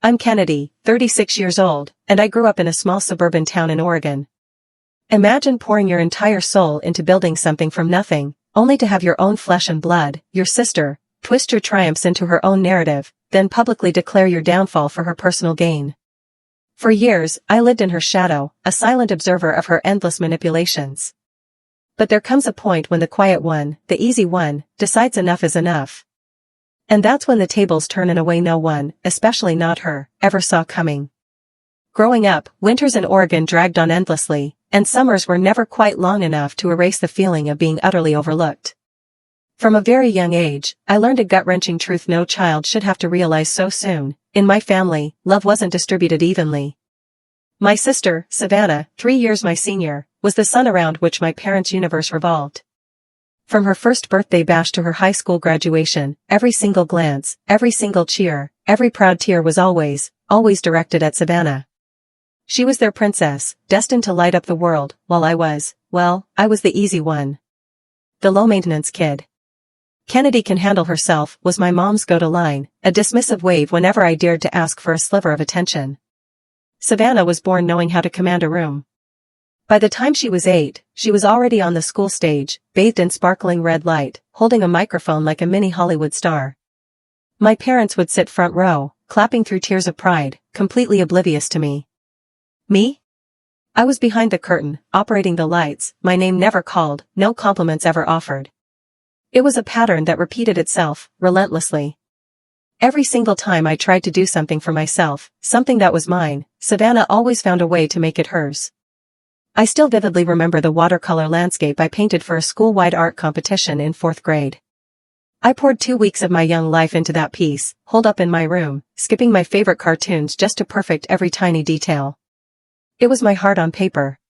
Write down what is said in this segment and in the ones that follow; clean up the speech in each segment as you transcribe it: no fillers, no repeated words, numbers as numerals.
I'm Kennedy, 36 years old, and I grew up in a small suburban town in Oregon. Imagine pouring your entire soul into building something from nothing, only to have your own flesh and blood, your sister, twist your triumphs into her own narrative, then publicly declare your downfall for her personal gain. For years, I lived in her shadow, a silent observer of her endless manipulations. But there comes a point when the quiet one, the easy one, decides enough is enough. And that's when the tables turn in a way no one, especially not her, ever saw coming. Growing up, winters in Oregon dragged on endlessly, and summers were never quite long enough to erase the feeling of being utterly overlooked. From a very young age, I learned a gut-wrenching truth no child should have to realize so soon. In my family, love wasn't distributed evenly. My sister, Savannah, 3 years my senior, was the sun around which my parents' universe revolved. From her first birthday bash to her high school graduation, every single glance, every single cheer, every proud tear was always directed at Savannah. She was their princess, destined to light up the world, while I was the easy one. The low-maintenance kid. Kennedy can handle herself was my mom's go-to line, a dismissive wave whenever I dared to ask for a sliver of attention. Savannah was born knowing how to command a room. By the time she was 8, she was already on the school stage, bathed in sparkling red light, holding a microphone like a mini Hollywood star. My parents would sit front row, clapping through tears of pride, completely oblivious to me. Me? I was behind the curtain, operating the lights, my name never called, no compliments ever offered. It was a pattern that repeated itself, relentlessly. Every single time I tried to do something for myself, something that was mine, Savannah always found a way to make it hers. I still vividly remember the watercolor landscape I painted for a school-wide art competition in 4th grade. I poured 2 weeks of my young life into that piece, holed up in my room, skipping my favorite cartoons just to perfect every tiny detail. It was my heart on paper.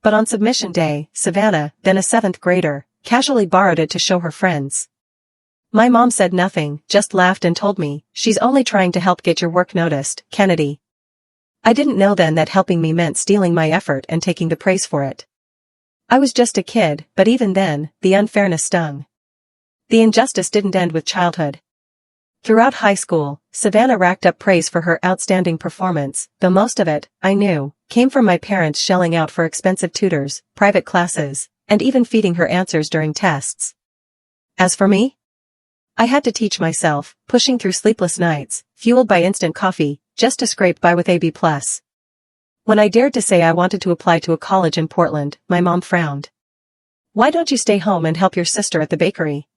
But on submission day, Savannah, then a 7th grader, casually borrowed it to show her friends. My mom said nothing, just laughed and told me, "She's only trying to help get your work noticed, Kennedy." I didn't know then that helping me meant stealing my effort and taking the praise for it. I was just a kid, but even then, the unfairness stung. The injustice didn't end with childhood. Throughout high school, Savannah racked up praise for her outstanding performance, though most of it, I knew, came from my parents shelling out for expensive tutors, private classes, and even feeding her answers during tests. As for me, I had to teach myself, pushing through sleepless nights, fueled by instant coffee, just to scrape by with a B+. When I dared to say I wanted to apply to a college in Portland, my mom frowned. "Why don't you stay home and help your sister at the bakery?"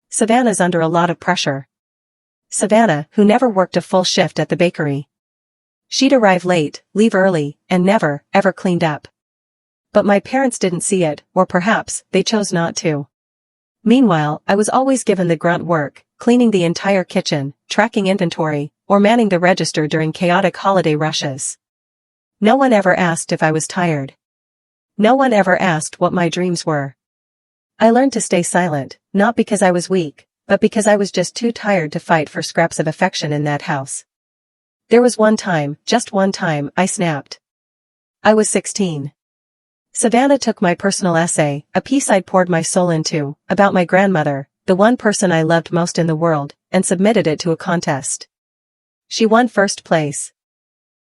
Savannah's under a lot of pressure. Savannah, who never worked a full shift at the bakery. She'd arrive late, leave early, and never, ever cleaned up. But my parents didn't see it, or perhaps, they chose not to. Meanwhile, I was always given the grunt work, cleaning the entire kitchen, tracking inventory, or manning the register during chaotic holiday rushes. No one ever asked if I was tired. No one ever asked what my dreams were. I learned to stay silent, not because I was weak, but because I was just too tired to fight for scraps of affection in that house. There was one time, just one time, I snapped. I was 16. Savannah took my personal essay, a piece I'd poured my soul into, about my grandmother, the one person I loved most in the world, and submitted it to a contest. She won first place.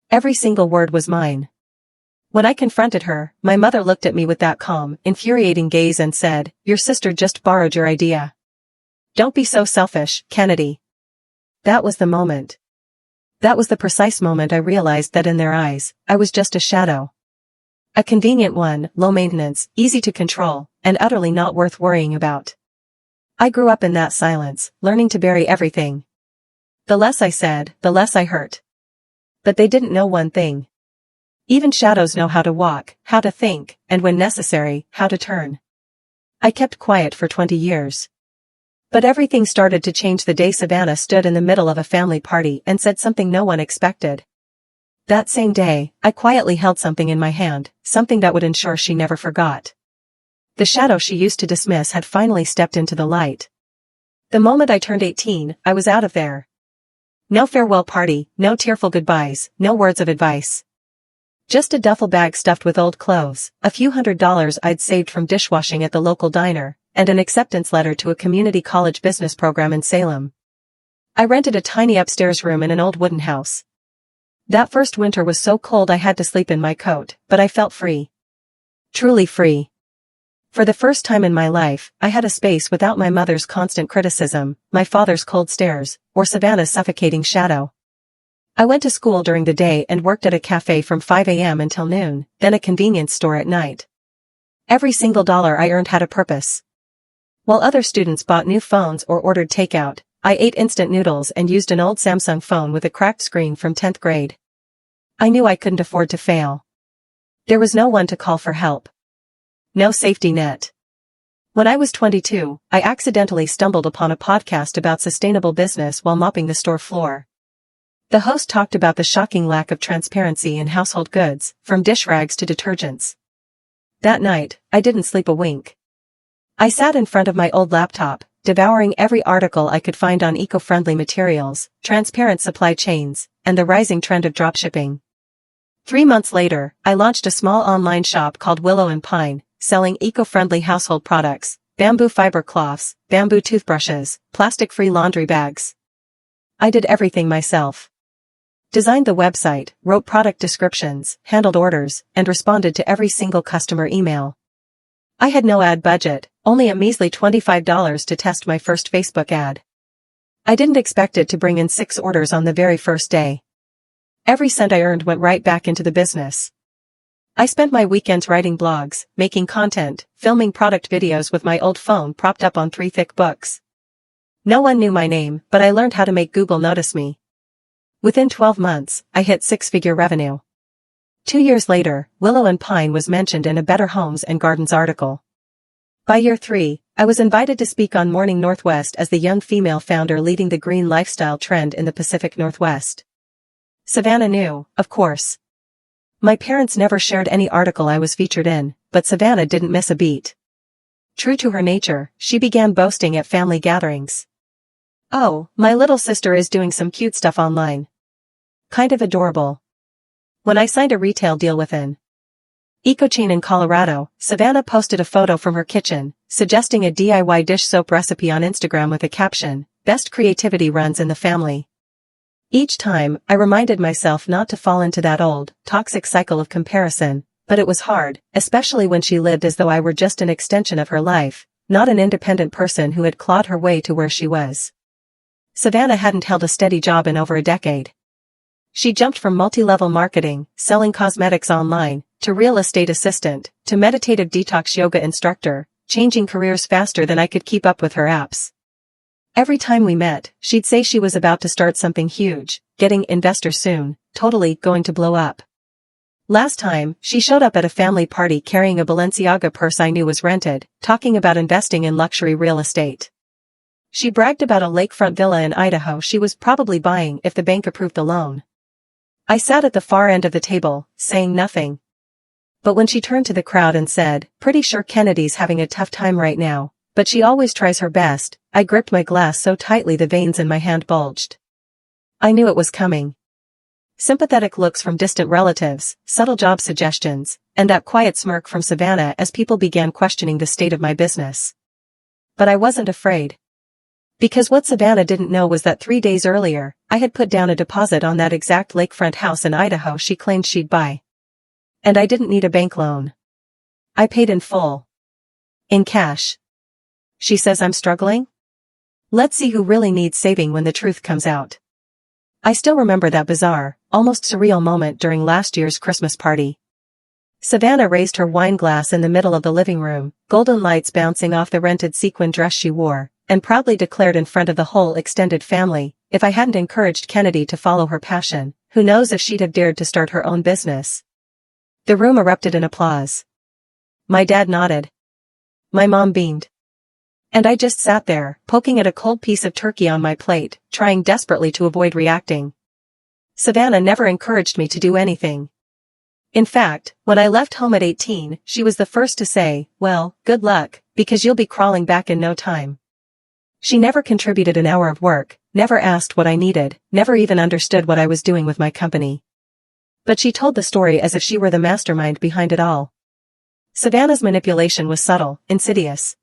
Every single word was mine. When I confronted her, my mother looked at me with that calm, infuriating gaze and said, "Your sister just borrowed your idea. Don't be so selfish, Kennedy." That was the moment. That was the precise moment I realized that in their eyes, I was just a shadow. A convenient one, low maintenance, easy to control, and utterly not worth worrying about. I grew up in that silence, learning to bury everything. The less I said, the less I hurt. But they didn't know one thing. Even shadows know how to walk, how to think, and when necessary, how to turn. I kept quiet for 20 years. But everything started to change the day Savannah stood in the middle of a family party and said something no one expected. That same day, I quietly held something in my hand, something that would ensure she never forgot. The shadow she used to dismiss had finally stepped into the light. The moment I turned 18, I was out of there. No farewell party, no tearful goodbyes, no words of advice. Just a duffel bag stuffed with old clothes, a few $100s I'd saved from dishwashing at the local diner, and an acceptance letter to a community college business program in Salem. I rented a tiny upstairs room in an old wooden house, That first winter was so cold I had to sleep in my coat, but I felt free. Truly free. For the first time in my life, I had a space without my mother's constant criticism, my father's cold stares, or Savannah's suffocating shadow. I went to school during the day and worked at a cafe from 5 a.m. until noon, then a convenience store at night. Every single dollar I earned had a purpose. While other students bought new phones or ordered takeout, I ate instant noodles and used an old Samsung phone with a cracked screen from 10th grade. I knew I couldn't afford to fail. There was no one to call for help. No safety net. When I was 22, I accidentally stumbled upon a podcast about sustainable business while mopping the store floor. The host talked about the shocking lack of transparency in household goods, from dish rags to detergents. That night, I didn't sleep a wink. I sat in front of my old laptop, devouring every article I could find on eco-friendly materials, transparent supply chains, and the rising trend of dropshipping. 3 months later, I launched a small online shop called Willow and Pine, selling eco-friendly household products, bamboo fiber cloths, bamboo toothbrushes, plastic-free laundry bags. I did everything myself. Designed the website, wrote product descriptions, handled orders, and responded to every single customer email. I had no ad budget, only a measly $25 to test my first Facebook ad. I didn't expect it to bring in 6 orders on the very first day. Every cent I earned went right back into the business. I spent my weekends writing blogs, making content, filming product videos with my old phone propped up on 3 thick books. No one knew my name, but I learned how to make Google notice me. Within 12 months, I hit 6-figure revenue. 2 years later, Willow and Pine was mentioned in a Better Homes and Gardens article. By year 3, I was invited to speak on Morning Northwest as the young female founder leading the green lifestyle trend in the Pacific Northwest. Savannah knew, of course. My parents never shared any article I was featured in, but Savannah didn't miss a beat. True to her nature, she began boasting at family gatherings. "Oh, my little sister is doing some cute stuff online. Kind of adorable." When I signed a retail deal with an eco chain in Colorado, Savannah posted a photo from her kitchen, suggesting a DIY dish soap recipe on Instagram with a caption, "Best creativity runs in the family." Each time, I reminded myself not to fall into that old, toxic cycle of comparison, but it was hard, especially when she lived as though I were just an extension of her life, not an independent person who had clawed her way to where she was. Savannah hadn't held a steady job in over a decade. She jumped from multi-level marketing, selling cosmetics online, to real estate assistant, to meditative detox yoga instructor, changing careers faster than I could keep up with her apps. Every time we met, she'd say she was about to start something huge, getting investors soon, totally going to blow up. Last time, she showed up at a family party carrying a Balenciaga purse I knew was rented, talking about investing in luxury real estate. She bragged about a lakefront villa in Idaho she was probably buying if the bank approved the loan. I sat at the far end of the table, saying nothing. But when she turned to the crowd and said, "Pretty sure Kennedy's having a tough time right now, but she always tries her best," I gripped my glass so tightly the veins in my hand bulged. I knew it was coming. Sympathetic looks from distant relatives, subtle job suggestions, and that quiet smirk from Savannah as people began questioning the state of my business. But I wasn't afraid. Because what Savannah didn't know was that 3 days earlier, I had put down a deposit on that exact lakefront house in Idaho she claimed she'd buy. And I didn't need a bank loan. I paid in full. In cash. She says I'm struggling? Let's see who really needs saving when the truth comes out. I still remember that bizarre, almost surreal moment during last year's Christmas party. Savannah raised her wine glass in the middle of the living room, golden lights bouncing off the rented sequin dress she wore, and proudly declared in front of the whole extended family, if I hadn't encouraged Kennedy to follow her passion, who knows if she'd have dared to start her own business. The room erupted in applause. My dad nodded. My mom beamed. And I just sat there, poking at a cold piece of turkey on my plate, trying desperately to avoid reacting. Savannah never encouraged me to do anything. In fact, when I left home at 18, she was the first to say, "Well, good luck, because you'll be crawling back in no time." She never contributed an hour of work, never asked what I needed, never even understood what I was doing with my company. But she told the story as if she were the mastermind behind it all. Savannah's manipulation was subtle, insidious.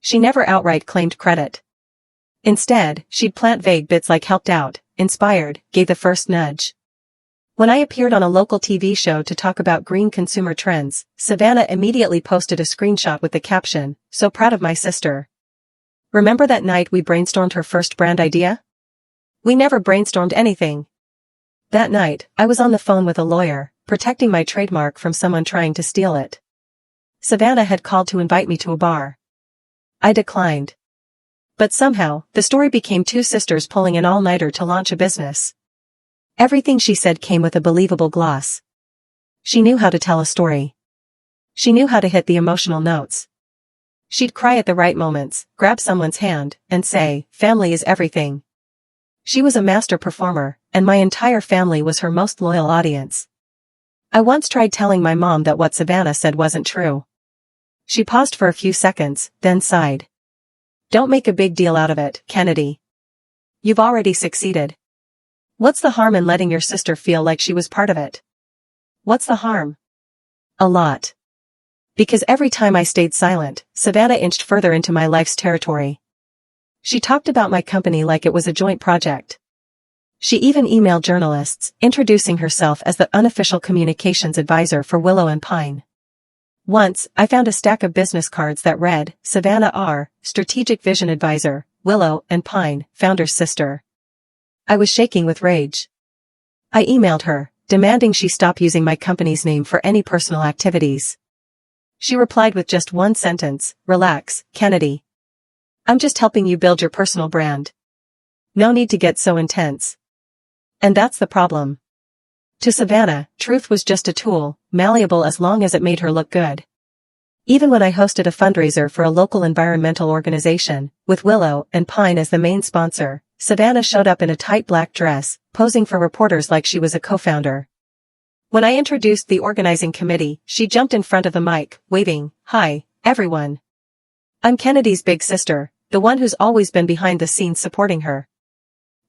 She never outright claimed credit. Instead, she'd plant vague bits like helped out, inspired, gave the first nudge. When I appeared on a local TV show to talk about green consumer trends, Savannah immediately posted a screenshot with the caption, "So proud of my sister." Remember that night we brainstormed her first brand idea? We never brainstormed anything. That night, I was on the phone with a lawyer, protecting my trademark from someone trying to steal it. Savannah had called to invite me to a bar. I declined. But somehow, the story became two sisters pulling an all-nighter to launch a business. Everything she said came with a believable gloss. She knew how to tell a story. She knew how to hit the emotional notes. She'd cry at the right moments, grab someone's hand, and say, "Family is everything." She was a master performer, and my entire family was her most loyal audience. I once tried telling my mom that what Savannah said wasn't true. She paused for a few seconds, then sighed. "Don't make a big deal out of it, Kennedy. You've already succeeded. What's the harm in letting your sister feel like she was part of it?" What's the harm? A lot. Because every time I stayed silent, Savannah inched further into my life's territory. She talked about my company like it was a joint project. She even emailed journalists, introducing herself as the unofficial communications advisor for Willow and Pine. Once, I found a stack of business cards that read, "Savannah R., Strategic Vision Advisor, Willow and Pine, Founder's Sister." I was shaking with rage. I emailed her, demanding she stop using my company's name for any personal activities. She replied with just one sentence, "Relax, Kennedy. I'm just helping you build your personal brand. No need to get so intense." And that's the problem. To Savannah, truth was just a tool, malleable as long as it made her look good. Even when I hosted a fundraiser for a local environmental organization, with Willow and Pine as the main sponsor, Savannah showed up in a tight black dress, posing for reporters like she was a co-founder. When I introduced the organizing committee, she jumped in front of the mic, waving, "Hi, everyone. I'm Kennedy's big sister, the one who's always been behind the scenes supporting her."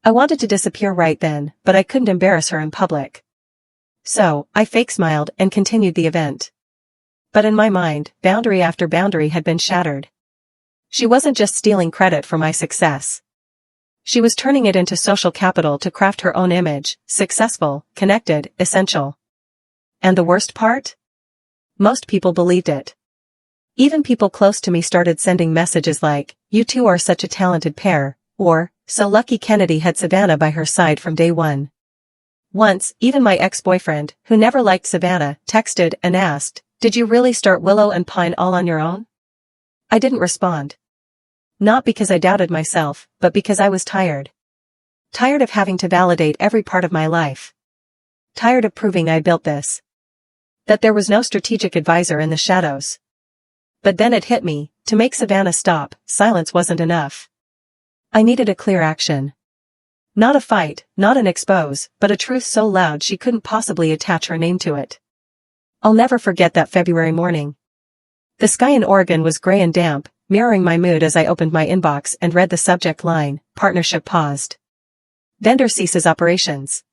I wanted to disappear right then, but I couldn't embarrass her in public. So, I fake smiled and continued the event. But in my mind, boundary after boundary had been shattered. She wasn't just stealing credit for my success. She was turning it into social capital to craft her own image, successful, connected, essential. And the worst part? Most people believed it. Even people close to me started sending messages like, "You two are such a talented pair," or, "So lucky Kennedy had Savannah by her side from day one." Once, even my ex-boyfriend, who never liked Savannah, texted and asked, "Did you really start Willow and Pine all on your own?" I didn't respond. Not because I doubted myself, but because I was tired. Tired of having to validate every part of my life. Tired of proving I built this. That there was no strategic advisor in the shadows. But then it hit me, to make Savannah stop, silence wasn't enough. I needed a clear action. Not a fight, not an expose, but a truth so loud she couldn't possibly attach her name to it. I'll never forget that February morning. The sky in Oregon was gray and damp, mirroring my mood as I opened my inbox and read the subject line, "Partnership paused. Vendor ceases operations."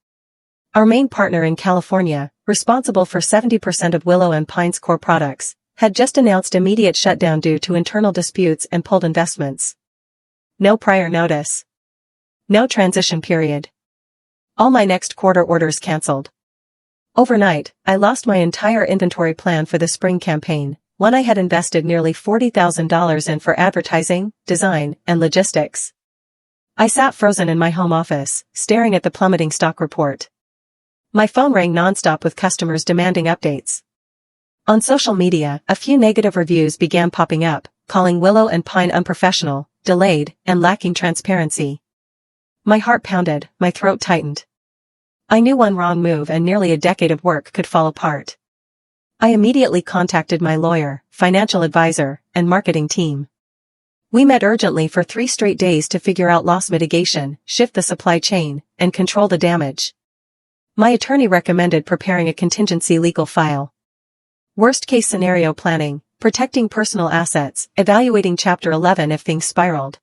Our main partner in California, responsible for 70% of Willow and Pine's core products, had just announced immediate shutdown due to internal disputes and pulled investments. No prior notice. No transition period. All my next quarter orders cancelled. Overnight, I lost my entire inventory plan for the spring campaign, one I had invested nearly $40,000 in for advertising, design, and logistics. I sat frozen in my home office, staring at the plummeting stock report. My phone rang nonstop with customers demanding updates. On social media, a few negative reviews began popping up, calling Willow and Pine unprofessional, delayed, and lacking transparency. My heart pounded, my throat tightened. I knew one wrong move and nearly a decade of work could fall apart. I immediately contacted my lawyer, financial advisor, and marketing team. We met urgently for 3 straight days to figure out loss mitigation, shift the supply chain, and control the damage. My attorney recommended preparing a contingency legal file. Worst-case scenario planning, protecting personal assets, evaluating Chapter 11 if things spiraled.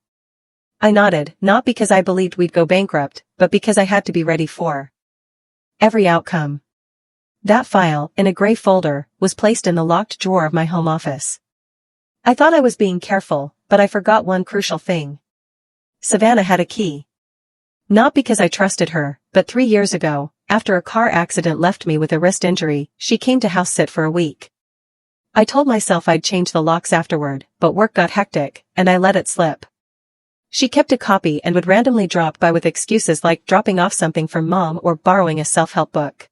I nodded, not because I believed we'd go bankrupt, but because I had to be ready for every outcome. That file, in a gray folder, was placed in the locked drawer of my home office. I thought I was being careful, but I forgot one crucial thing. Savannah had a key. Not because I trusted her, but 3 years ago, after a car accident left me with a wrist injury, she came to house sit for a week. I told myself I'd change the locks afterward, but work got hectic, and I let it slip. She kept a copy and would randomly drop by with excuses like dropping off something from mom or borrowing a self-help book.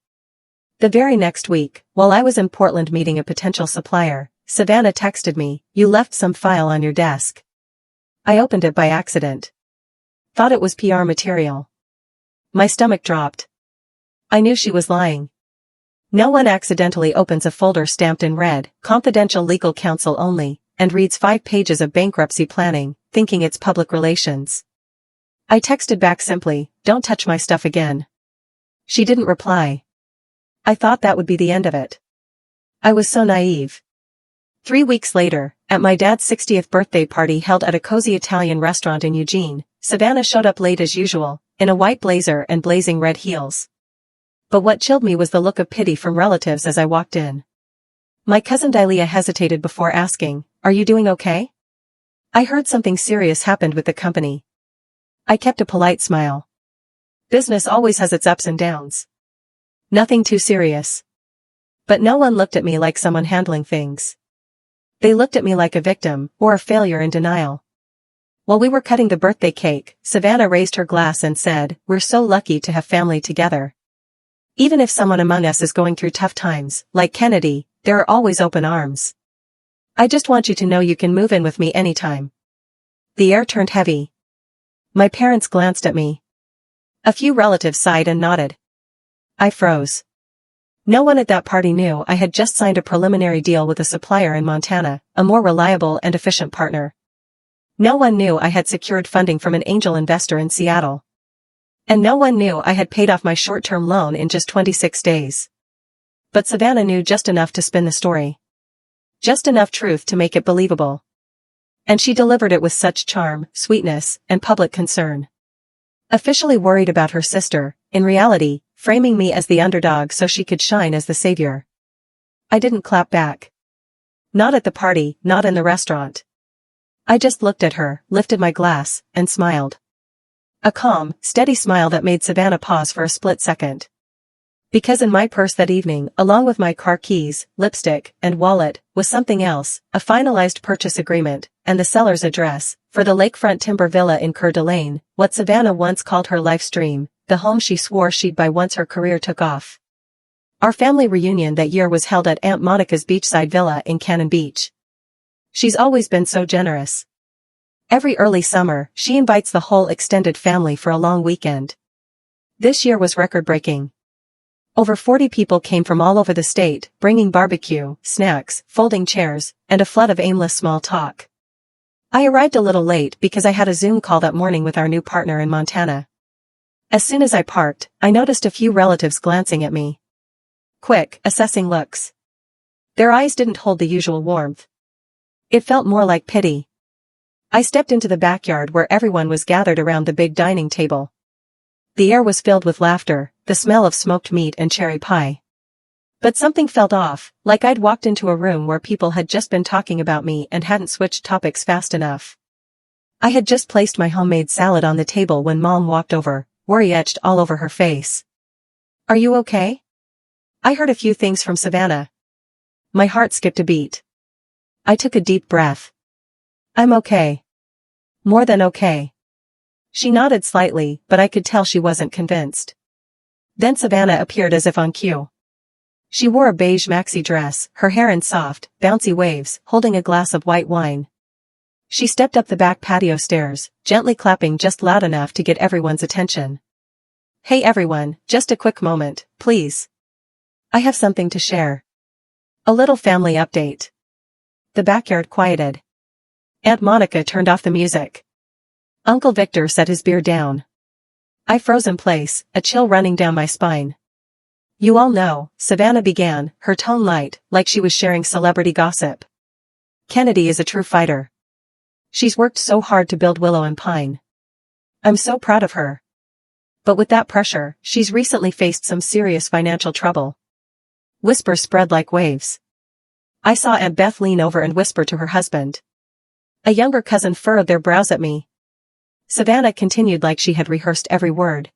The very next week, while I was in Portland meeting a potential supplier, Savannah texted me, "You left some file on your desk." I opened it by accident. Thought it was PR material. My stomach dropped. I knew she was lying. No one accidentally opens a folder stamped in red, "Confidential Legal Counsel Only," and reads 5 pages of bankruptcy planning, thinking it's public relations. I texted back simply, "Don't touch my stuff again." She didn't reply. I thought that would be the end of it. I was so naive. 3 weeks later, at my dad's 60th birthday party held at a cozy Italian restaurant in Eugene, Savannah showed up late as usual, in a white blazer and blazing red heels. But what chilled me was the look of pity from relatives as I walked in. My cousin Delia hesitated before asking, "Are you doing okay?" I heard something serious happened with the company. I kept a polite smile. Business always has its ups and downs. Nothing too serious. But no one looked at me like someone handling things. They looked at me like a victim, or a failure in denial. While we were cutting the birthday cake, Savannah raised her glass and said, "We're so lucky to have family together. Even if someone among us is going through tough times, like Kennedy, there are always open arms. I just want you to know you can move in with me anytime." The air turned heavy. My parents glanced at me. A few relatives sighed and nodded. I froze. No one at that party knew I had just signed a preliminary deal with a supplier in Montana, a more reliable and efficient partner. No one knew I had secured funding from an angel investor in Seattle. And no one knew I had paid off my short-term loan in just 26 days. But Savannah knew just enough to spin the story. Just enough truth to make it believable. And she delivered it with such charm, sweetness, and public concern. Officially worried about her sister, in reality, framing me as the underdog so she could shine as the savior. I didn't clap back. Not at the party, not in the restaurant. I just looked at her, lifted my glass, and smiled. A calm, steady smile that made Savannah pause for a split second. Because in my purse that evening, along with my car keys, lipstick, and wallet, was something else, a finalized purchase agreement, and the seller's address, for the lakefront timber villa in Coeur d'Alene, what Savannah once called her life's dream, the home she swore she'd buy once her career took off. Our family reunion that year was held at Aunt Monica's beachside villa in Cannon Beach. She's always been so generous. Every early summer, she invites the whole extended family for a long weekend. This year was record-breaking. Over 40 people came from all over the state, bringing barbecue, snacks, folding chairs, and a flood of aimless small talk. I arrived a little late because I had a Zoom call that morning with our new partner in Montana. As soon as I parked, I noticed a few relatives glancing at me. Quick, assessing looks. Their eyes didn't hold the usual warmth. It felt more like pity. I stepped into the backyard where everyone was gathered around the big dining table. The air was filled with laughter, the smell of smoked meat and cherry pie. But something felt off, like I'd walked into a room where people had just been talking about me and hadn't switched topics fast enough. I had just placed my homemade salad on the table when Mom walked over, worry etched all over her face. "Are you okay?" I heard a few things from Savannah. My heart skipped a beat. I took a deep breath. "I'm okay. More than okay." She nodded slightly, but I could tell she wasn't convinced. Then Savannah appeared as if on cue. She wore a beige maxi dress, her hair in soft, bouncy waves, holding a glass of white wine. She stepped up the back patio stairs, gently clapping just loud enough to get everyone's attention. "Hey everyone, just a quick moment, please. I have something to share. A little family update." The backyard quieted. Aunt Monica turned off the music. Uncle Victor set his beer down. I froze in place, a chill running down my spine. "You all know," Savannah began, her tone light, like she was sharing celebrity gossip. "Kennedy is a true fighter. She's worked so hard to build Willow and Pine. I'm so proud of her. But with that pressure, she's recently faced some serious financial trouble." Whispers spread like waves. I saw Aunt Beth lean over and whisper to her husband. A younger cousin furrowed their brows at me. Savannah continued like she had rehearsed every word.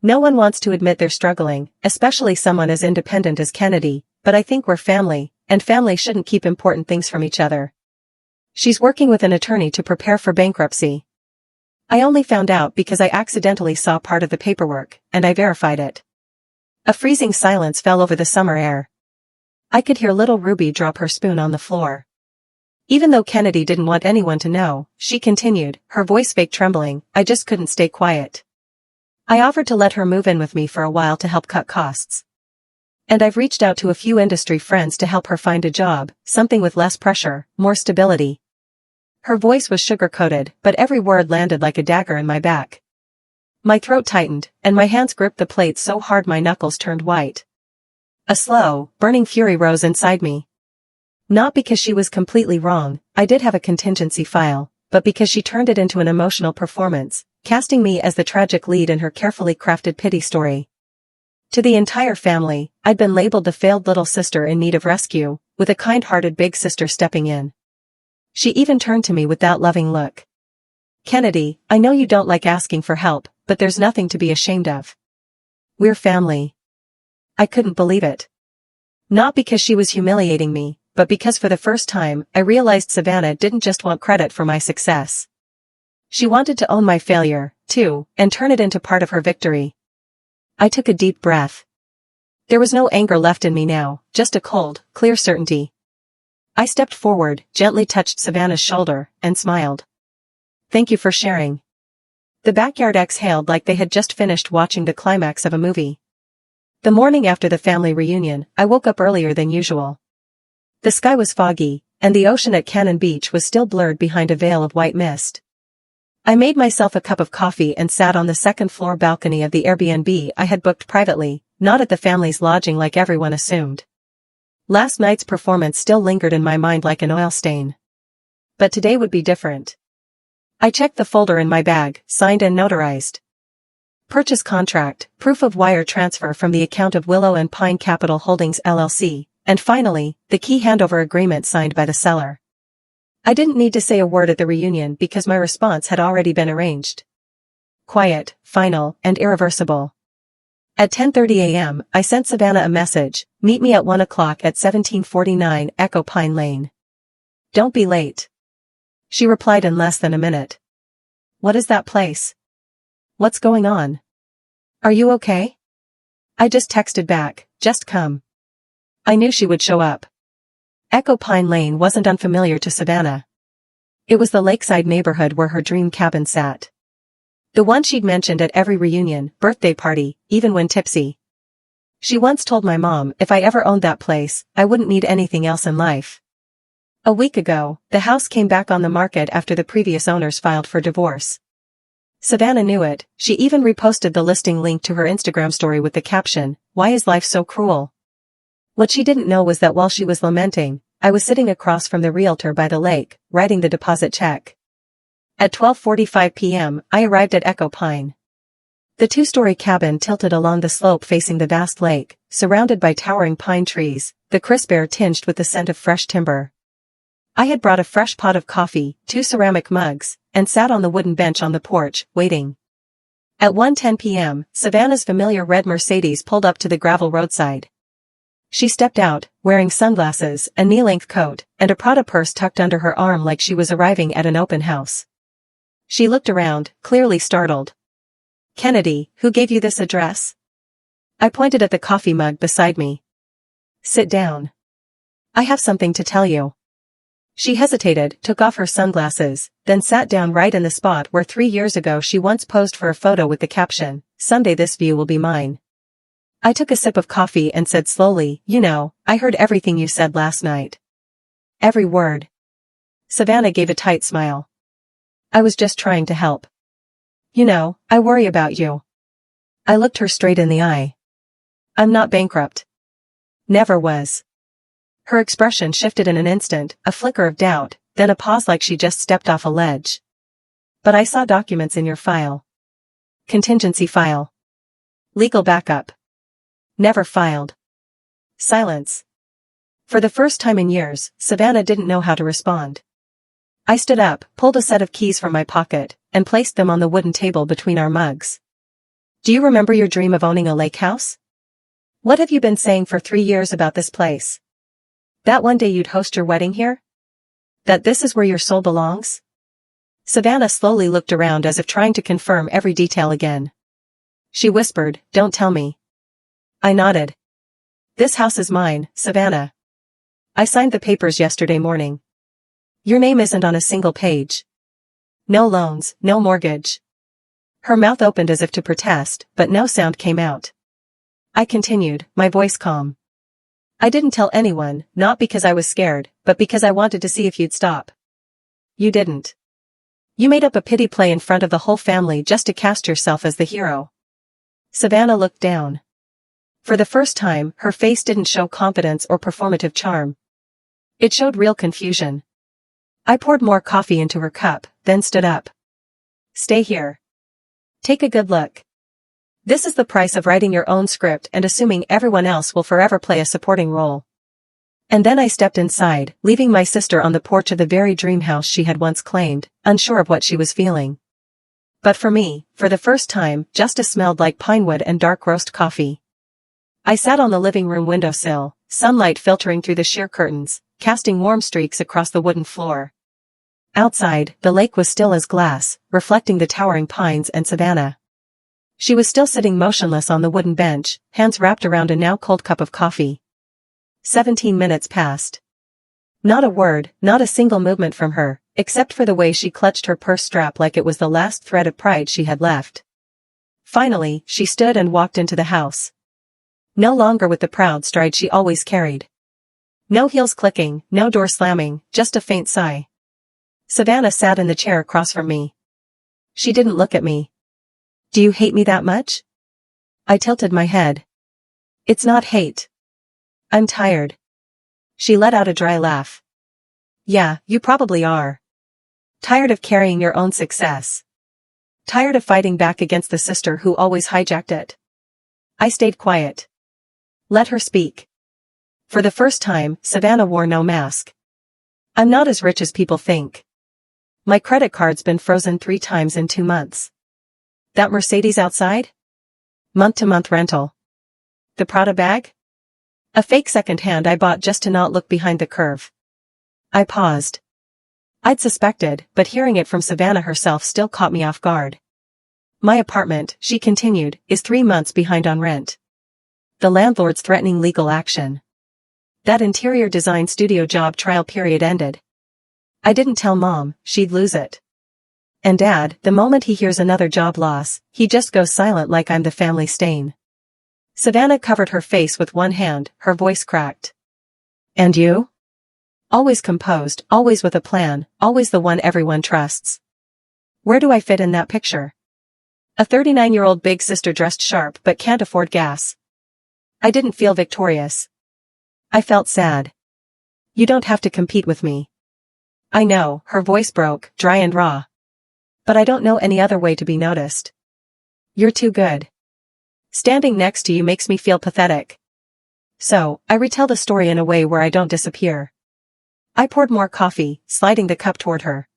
No one wants to admit they're struggling, especially someone as independent as Kennedy, but I think we're family, and family shouldn't keep important things from each other. She's working with an attorney to prepare for bankruptcy. I only found out because I accidentally saw part of the paperwork, and I verified it. A freezing silence fell over the summer air. I could hear little Ruby drop her spoon on the floor. Even though Kennedy didn't want anyone to know, she continued, her voice fake trembling, I just couldn't stay quiet. I offered to let her move in with me for a while to help cut costs. And I've reached out to a few industry friends to help her find a job, something with less pressure, more stability. Her voice was sugar-coated, but every word landed like a dagger in my back. My throat tightened, and my hands gripped the plate so hard my knuckles turned white. A slow, burning fury rose inside me. Not because she was completely wrong, I did have a contingency file, but because she turned it into an emotional performance, casting me as the tragic lead in her carefully crafted pity story. To the entire family, I'd been labeled the failed little sister in need of rescue, with a kind-hearted big sister stepping in. She even turned to me with that loving look. Kennedy, I know you don't like asking for help, but there's nothing to be ashamed of. We're family. I couldn't believe it. Not because she was humiliating me, but because for the first time, I realized Savannah didn't just want credit for my success. She wanted to own my failure, too, and turn it into part of her victory. I took a deep breath. There was no anger left in me now, just a cold, clear certainty. I stepped forward, gently touched Savannah's shoulder, and smiled. Thank you for sharing. The backyard exhaled like they had just finished watching the climax of a movie. The morning after the family reunion, I woke up earlier than usual. The sky was foggy, and the ocean at Cannon Beach was still blurred behind a veil of white mist. I made myself a cup of coffee and sat on the second-floor balcony of the Airbnb I had booked privately, not at the family's lodging like everyone assumed. Last night's performance still lingered in my mind like an oil stain. But today would be different. I checked the folder in my bag, signed and notarized. Purchase contract, proof of wire transfer from the account of Willow and Pine Capital Holdings LLC, and finally, the key handover agreement signed by the seller. I didn't need to say a word at the reunion because my response had already been arranged. Quiet, final, and irreversible. At 10:30 a.m., I sent Savannah a message, meet me at 1 o'clock at 1749 Echo Pine Lane. Don't be late. She replied in less than a minute. What is that place? What's going on? Are you okay? I just texted back, just come. I knew she would show up. Echo Pine Lane wasn't unfamiliar to Savannah. It was the lakeside neighborhood where her dream cabin sat. The one she'd mentioned at every reunion, birthday party, even when tipsy. She once told my mom if I ever owned that place, I wouldn't need anything else in life. A week ago, the house came back on the market after the previous owners filed for divorce. Savannah knew it, she even reposted the listing link to her Instagram story with the caption, "Why is life so cruel?" What she didn't know was that while she was lamenting, I was sitting across from the realtor by the lake, writing the deposit check. At 12:45 p.m., I arrived at Echo Pine. The two-story cabin tilted along the slope facing the vast lake, surrounded by towering pine trees, the crisp air tinged with the scent of fresh timber. I had brought a fresh pot of coffee, 2 ceramic mugs, and sat on the wooden bench on the porch, waiting. At 1:10 p.m., Savannah's familiar red Mercedes pulled up to the gravel roadside. She stepped out, wearing sunglasses, a knee-length coat, and a Prada purse tucked under her arm like she was arriving at an open house. She looked around, clearly startled. Kennedy, who gave you this address? I pointed at the coffee mug beside me. Sit down. I have something to tell you. She hesitated, took off her sunglasses, then sat down right in the spot where 3 years ago she once posed for a photo with the caption, "Someday this view will be mine." I took a sip of coffee and said slowly, "You know, I heard everything you said last night. Every word." Savannah gave a tight smile. I was just trying to help. You know, I worry about you. I looked her straight in the eye. I'm not bankrupt. Never was. Her expression shifted in an instant, a flicker of doubt, then a pause like she just stepped off a ledge. But I saw documents in your file. Contingency file. Legal backup. Never filed. Silence. For the first time in years, Savannah didn't know how to respond. I stood up, pulled a set of keys from my pocket, and placed them on the wooden table between our mugs. Do you remember your dream of owning a lake house? What have you been saying for 3 years about this place? That one day you'd host your wedding here? That this is where your soul belongs? Savannah slowly looked around as if trying to confirm every detail again. She whispered, "Don't tell me." I nodded. "This house is mine, Savannah. I signed the papers yesterday morning. Your name isn't on a single page. No loans, no mortgage." Her mouth opened as if to protest, but no sound came out. I continued, my voice calm. "I didn't tell anyone, not because I was scared, but because I wanted to see if you'd stop." "You didn't. You made up a pity play in front of the whole family just to cast yourself as the hero." Savannah looked down. For the first time, her face didn't show confidence or performative charm. It showed real confusion. I poured more coffee into her cup, then stood up. "Stay here. Take a good look. This is the price of writing your own script and assuming everyone else will forever play a supporting role." And then I stepped inside, leaving my sister on the porch of the very dream house she had once claimed, unsure of what she was feeling. But for me, for the first time, justice smelled like pinewood and dark roast coffee. I sat on the living room windowsill, sunlight filtering through the sheer curtains, casting warm streaks across the wooden floor. Outside, the lake was still as glass, reflecting the towering pines and Savannah. She was still sitting motionless on the wooden bench, hands wrapped around a now cold cup of coffee. 17 minutes passed. Not a word, not a single movement from her, except for the way she clutched her purse strap like it was the last thread of pride she had left. Finally, she stood and walked into the house. No longer with the proud stride she always carried. No heels clicking, no door slamming, just a faint sigh. Savannah sat in the chair across from me. She didn't look at me. "Do you hate me that much?" I tilted my head. "It's not hate. I'm tired." She let out a dry laugh. "Yeah, you probably are. Tired of carrying your own success. Tired of fighting back against the sister who always hijacked it." I stayed quiet. Let her speak. For the first time, Savannah wore no mask. "I'm not as rich as people think. My credit card's been frozen 3 times in 2 months. That Mercedes outside? Month-to-month rental. The Prada bag? A fake second-hand I bought just to not look behind the curve." I paused. I'd suspected, but hearing it from Savannah herself still caught me off guard. "My apartment," she continued, "is 3 months behind on rent. The landlord's threatening legal action. That interior design studio job trial period ended. I didn't tell Mom, she'd lose it. And Dad, the moment he hears another job loss, he just goes silent like I'm the family stain." Savannah covered her face with one hand, her voice cracked. "And you? Always composed, always with a plan, always the one everyone trusts. Where do I fit in that picture? A 39-year-old big sister dressed sharp but can't afford gas." I didn't feel victorious. I felt sad. "You don't have to compete with me." "I know," her voice broke, dry and raw. "But I don't know any other way to be noticed. You're too good. Standing next to you makes me feel pathetic. So, I retell the story in a way where I don't disappear." I poured more coffee, sliding the cup toward her.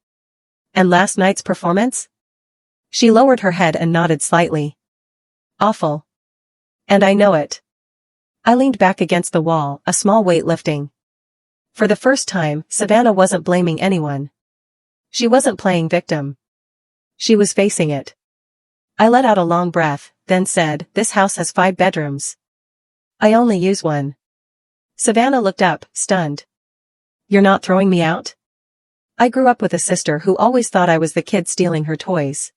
"And last night's performance?" She lowered her head and nodded slightly. "Awful. And I know it." I leaned back against the wall, a small weight lifting. For the first time, Savannah wasn't blaming anyone. She wasn't playing victim. She was facing it. I let out a long breath, then said, "This house has 5 bedrooms. I only use 1. Savannah looked up, stunned. "You're not throwing me out?" I grew up with a sister who always thought I was the kid stealing her toys.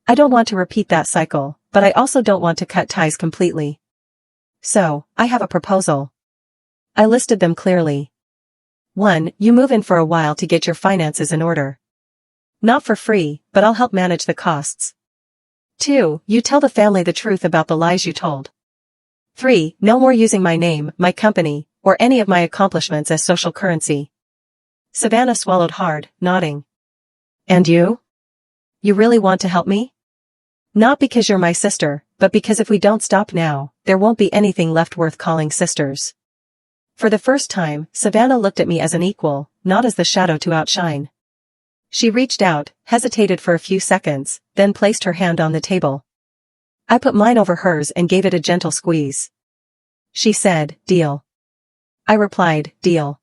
I don't want to repeat that cycle, but I also don't want to cut ties completely. So, I have a proposal. I listed them clearly. 1, you move in for a while to get your finances in order. Not for free, but I'll help manage the costs. 2, you tell the family the truth about the lies you told. 3, no more using my name, my company, or any of my accomplishments as social currency. Savannah swallowed hard, nodding. "And you? You really want to help me?" "Not because you're my sister, but because if we don't stop now, there won't be anything left worth calling sisters." For the first time, Savannah looked at me as an equal, not as the shadow to outshine. She reached out, hesitated for a few seconds, then placed her hand on the table. I put mine over hers and gave it a gentle squeeze. She said, "Deal." I replied, "Deal."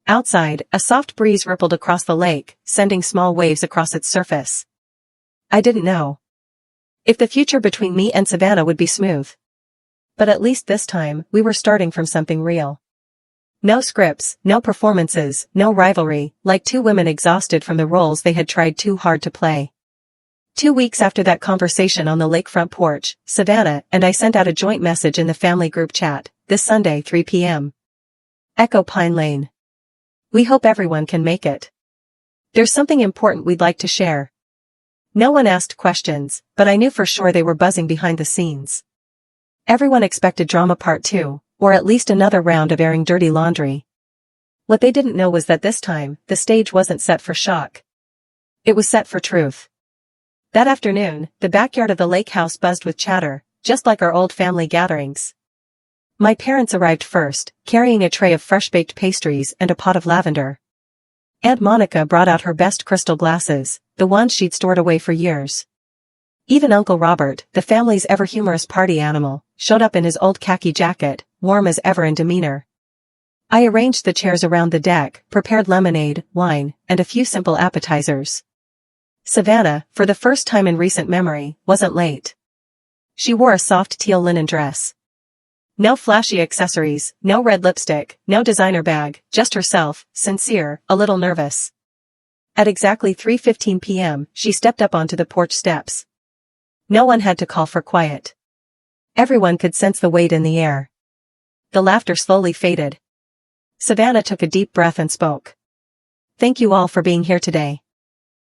Outside, a soft breeze rippled across the lake, sending small waves across its surface. I didn't know if the future between me and Savannah would be smooth. But at least this time, we were starting from something real. No scripts, no performances, no rivalry, like two women exhausted from the roles they had tried too hard to play. 2 weeks after that conversation on the lakefront porch, Savannah and I sent out a joint message in the family group chat, "This Sunday 3 p.m. Echo Pine Lane. We hope everyone can make it. There's something important we'd like to share." No one asked questions, but I knew for sure they were buzzing behind the scenes. Everyone expected drama part 2, or at least another round of airing dirty laundry. What they didn't know was that this time, the stage wasn't set for shock. It was set for truth. That afternoon, the backyard of the lake house buzzed with chatter, just like our old family gatherings. My parents arrived first, carrying a tray of fresh-baked pastries and a pot of lavender. Aunt Monica brought out her best crystal glasses, the ones she'd stored away for years. Even Uncle Robert, the family's ever-humorous party animal, showed up in his old khaki jacket, warm as ever in demeanor. I arranged the chairs around the deck, prepared lemonade, wine, and a few simple appetizers. Savannah, for the first time in recent memory, wasn't late. She wore a soft teal linen dress. No flashy accessories, no red lipstick, no designer bag, just herself, sincere, a little nervous. At exactly 3:15 p.m., she stepped up onto the porch steps. No one had to call for quiet. Everyone could sense the weight in the air. The laughter slowly faded. Savannah took a deep breath and spoke. "Thank you all for being here today.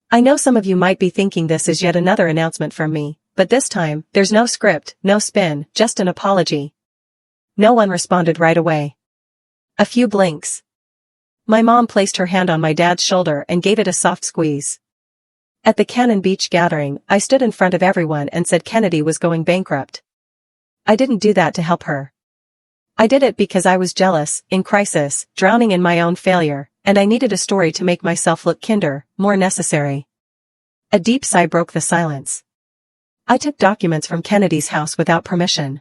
I know some of you might be thinking this is yet another announcement from me, but this time, there's no script, no spin, just an apology." No one responded right away. A few blinks. My mom placed her hand on my dad's shoulder and gave it a soft squeeze. At the Cannon Beach gathering, I stood in front of everyone and said Kennedy was going bankrupt. I didn't do that to help her. I did it because I was jealous, in crisis, drowning in my own failure, and I needed a story to make myself look kinder, more necessary. A deep sigh broke the silence. I took documents from Kennedy's house without permission.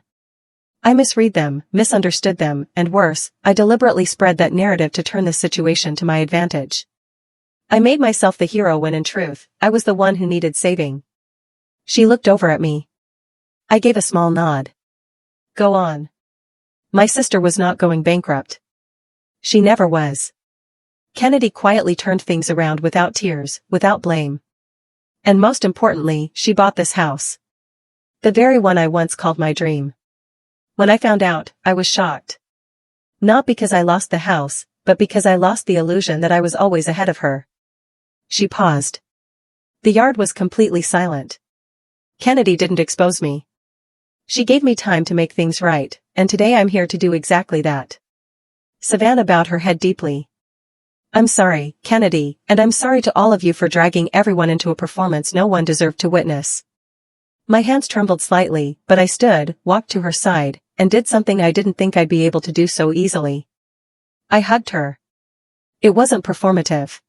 I misread them, misunderstood them, and worse, I deliberately spread that narrative to turn the situation to my advantage. I made myself the hero when in truth, I was the one who needed saving. She looked over at me. I gave a small nod. "Go on." My sister was not going bankrupt. She never was. Kennedy quietly turned things around without tears, without blame. And most importantly, she bought this house. The very one I once called my dream. When I found out, I was shocked. Not because I lost the house, but because I lost the illusion that I was always ahead of her. She paused. The yard was completely silent. Kennedy didn't expose me. She gave me time to make things right, and today I'm here to do exactly that. Savannah bowed her head deeply. "I'm sorry, Kennedy, and I'm sorry to all of you for dragging everyone into a performance no one deserved to witness." My hands trembled slightly, but I stood, walked to her side, and did something I didn't think I'd be able to do so easily. I hugged her. It wasn't performative.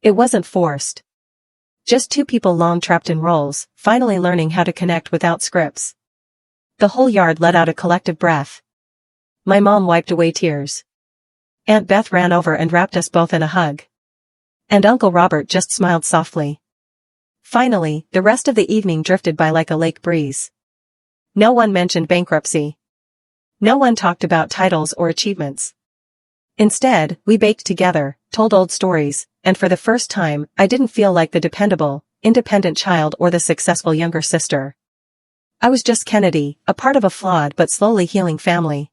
It wasn't forced. Just two people long trapped in roles, finally learning how to connect without scripts. The whole yard let out a collective breath. My mom wiped away tears. Aunt Beth ran over and wrapped us both in a hug. And Uncle Robert just smiled softly. Finally, the rest of the evening drifted by like a lake breeze. No one mentioned bankruptcy. No one talked about titles or achievements. Instead, we baked together, told old stories, and for the first time, I didn't feel like the dependable, independent child or the successful younger sister. I was just Kennedy, a part of a flawed but slowly healing family.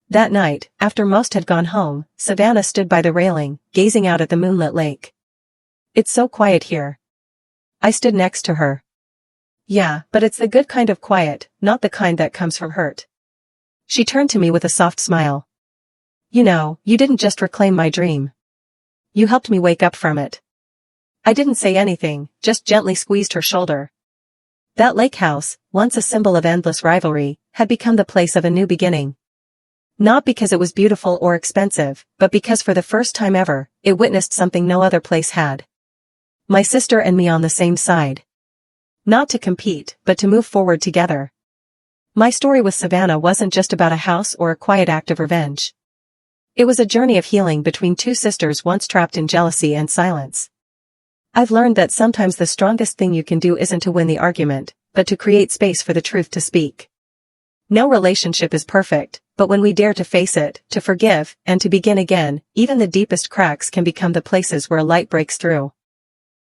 That night, after most had gone home, Savannah stood by the railing, gazing out at the moonlit lake. "It's so quiet here." I stood next to her. "Yeah, but it's the good kind of quiet, not the kind that comes from hurt." She turned to me with a soft smile. "You know, you didn't just reclaim my dream. You helped me wake up from it." I didn't say anything, just gently squeezed her shoulder. That lake house, once a symbol of endless rivalry, had become the place of a new beginning. Not because it was beautiful or expensive, but because for the first time ever, it witnessed something no other place had. My sister and me on the same side. Not to compete, but to move forward together. My story with Savannah wasn't just about a house or a quiet act of revenge. It was a journey of healing between two sisters once trapped in jealousy and silence. I've learned that sometimes the strongest thing you can do isn't to win the argument, but to create space for the truth to speak. No relationship is perfect, but when we dare to face it, to forgive, and to begin again, even the deepest cracks can become the places where light breaks through.